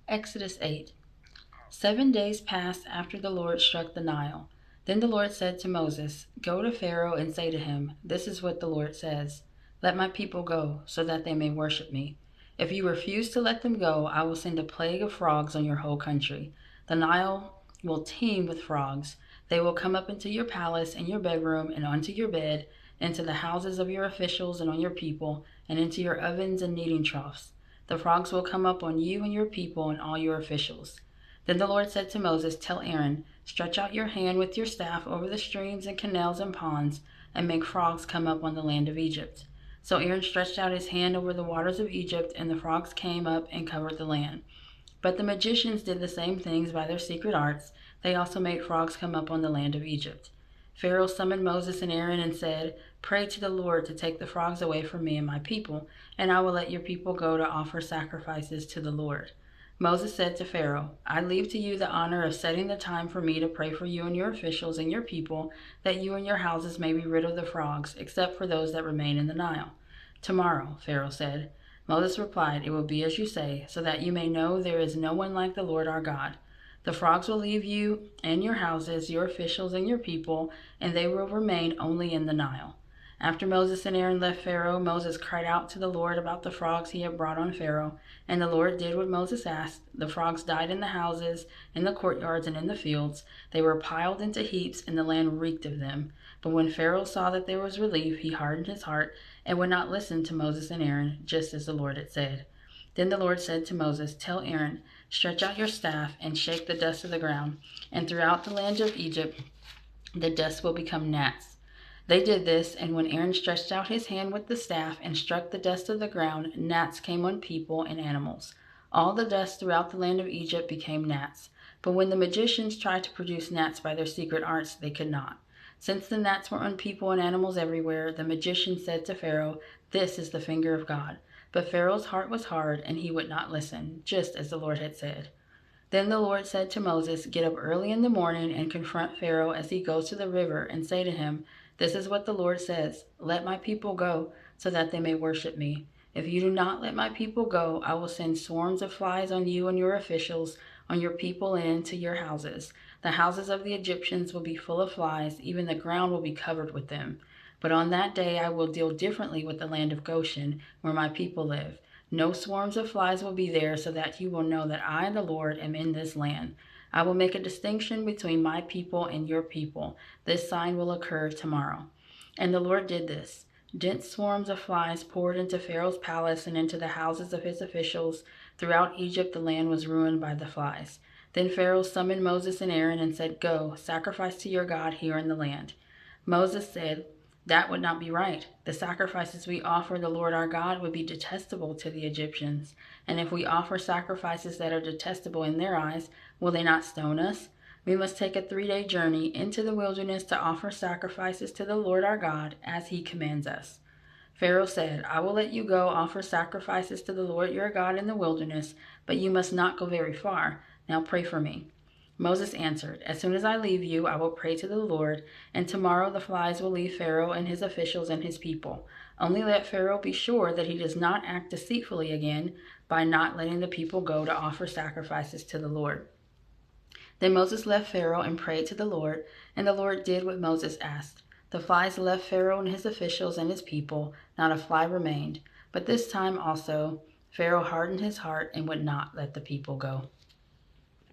Exodus 8. 7 days passed after the Lord struck the Nile. Then the Lord said to Moses, "Go to Pharaoh and say to him, 'This is what the Lord says: Let my people go, so that they may worship me. If you refuse to let them go, I will send a plague of frogs on your whole country. The Nile will teem with frogs. They will come up into your palace and your bedroom and onto your bed, into the houses of your officials and on your people, and into your ovens and kneading troughs. The frogs will come up on you and your people and all your officials.'" Then the Lord said to Moses, "Tell Aaron, 'Stretch out your hand with your staff over the streams and canals and ponds, and make frogs come up on the land of Egypt.'" So Aaron stretched out his hand over the waters of Egypt, and the frogs came up and covered the land. But the magicians did the same things by their secret arts. They also made frogs come up on the land of Egypt. Pharaoh summoned Moses and Aaron and said, "Pray to the Lord to take the frogs away from me and my people, and I will let your people go to offer sacrifices to the Lord." Moses said to Pharaoh, "I leave to you the honor of setting the time for me to pray for you and your officials and your people, that you and your houses may be rid of the frogs, except for those that remain in the Nile." "Tomorrow," Pharaoh said. Moses replied, "It will be as you say, so that you may know there is no one like the Lord our God. The frogs will leave you and your houses, your officials and your people, and they will remain only in the Nile." After Moses and Aaron left Pharaoh, Moses cried out to the Lord about the frogs he had brought on Pharaoh, and the Lord did what Moses asked. The frogs died in the houses, in the courtyards, and in the fields. They were piled into heaps, and the land reeked of them. But when Pharaoh saw that there was relief, he hardened his heart and would not listen to Moses and Aaron, just as the Lord had said. Then the Lord said to Moses, "Tell Aaron, 'Stretch out your staff and shake the dust of the ground, and throughout the land of Egypt the dust will become gnats.'" They did this, and when Aaron stretched out his hand with the staff and struck the dust of the ground, gnats came on people and animals. All the dust throughout the land of Egypt became gnats. But when the magicians tried to produce gnats by their secret arts, they could not. Since the gnats were on people and animals everywhere, the magician said to Pharaoh, "This is the finger of God." But Pharaoh's heart was hard, and he would not listen, just as the Lord had said. Then the Lord said to Moses, "Get up early in the morning and confront Pharaoh as he goes to the river, and say to him, 'This is what the Lord says: Let my people go, so that they may worship me. If you do not let my people go, I will send swarms of flies on you and your officials, on your people, and into your houses. The houses of the Egyptians will be full of flies, even the ground will be covered with them. But on that day I will deal differently with the land of Goshen, where my people live. No swarms of flies will be there, so that you will know that I, the Lord, am in this land. I will make a distinction between my people and your people. This sign will occur tomorrow." And the Lord did this. Dense swarms of flies poured into Pharaoh's palace and into the houses of his officials. Throughout Egypt the land was ruined by the flies. Then Pharaoh summoned Moses and Aaron and said, "Go, sacrifice to your God here in the land." Moses said, "That would not be right. The sacrifices we offer the Lord our God would be detestable to the Egyptians. And if we offer sacrifices that are detestable in their eyes, will they not stone us? We must take a 3-day journey into the wilderness to offer sacrifices to the Lord our God, as he commands us." Pharaoh said, "I will let you go offer sacrifices to the Lord your God in the wilderness, but you must not go very far. Now pray for me." Moses answered, "As soon as I leave you, I will pray to the Lord, and tomorrow the flies will leave Pharaoh and his officials and his people. Only let Pharaoh be sure that he does not act deceitfully again by not letting the people go to offer sacrifices to the Lord." Then Moses left Pharaoh and prayed to the Lord, and the Lord did what Moses asked. The flies left Pharaoh and his officials and his people. Not a fly remained. But this time also Pharaoh hardened his heart and would not let the people go.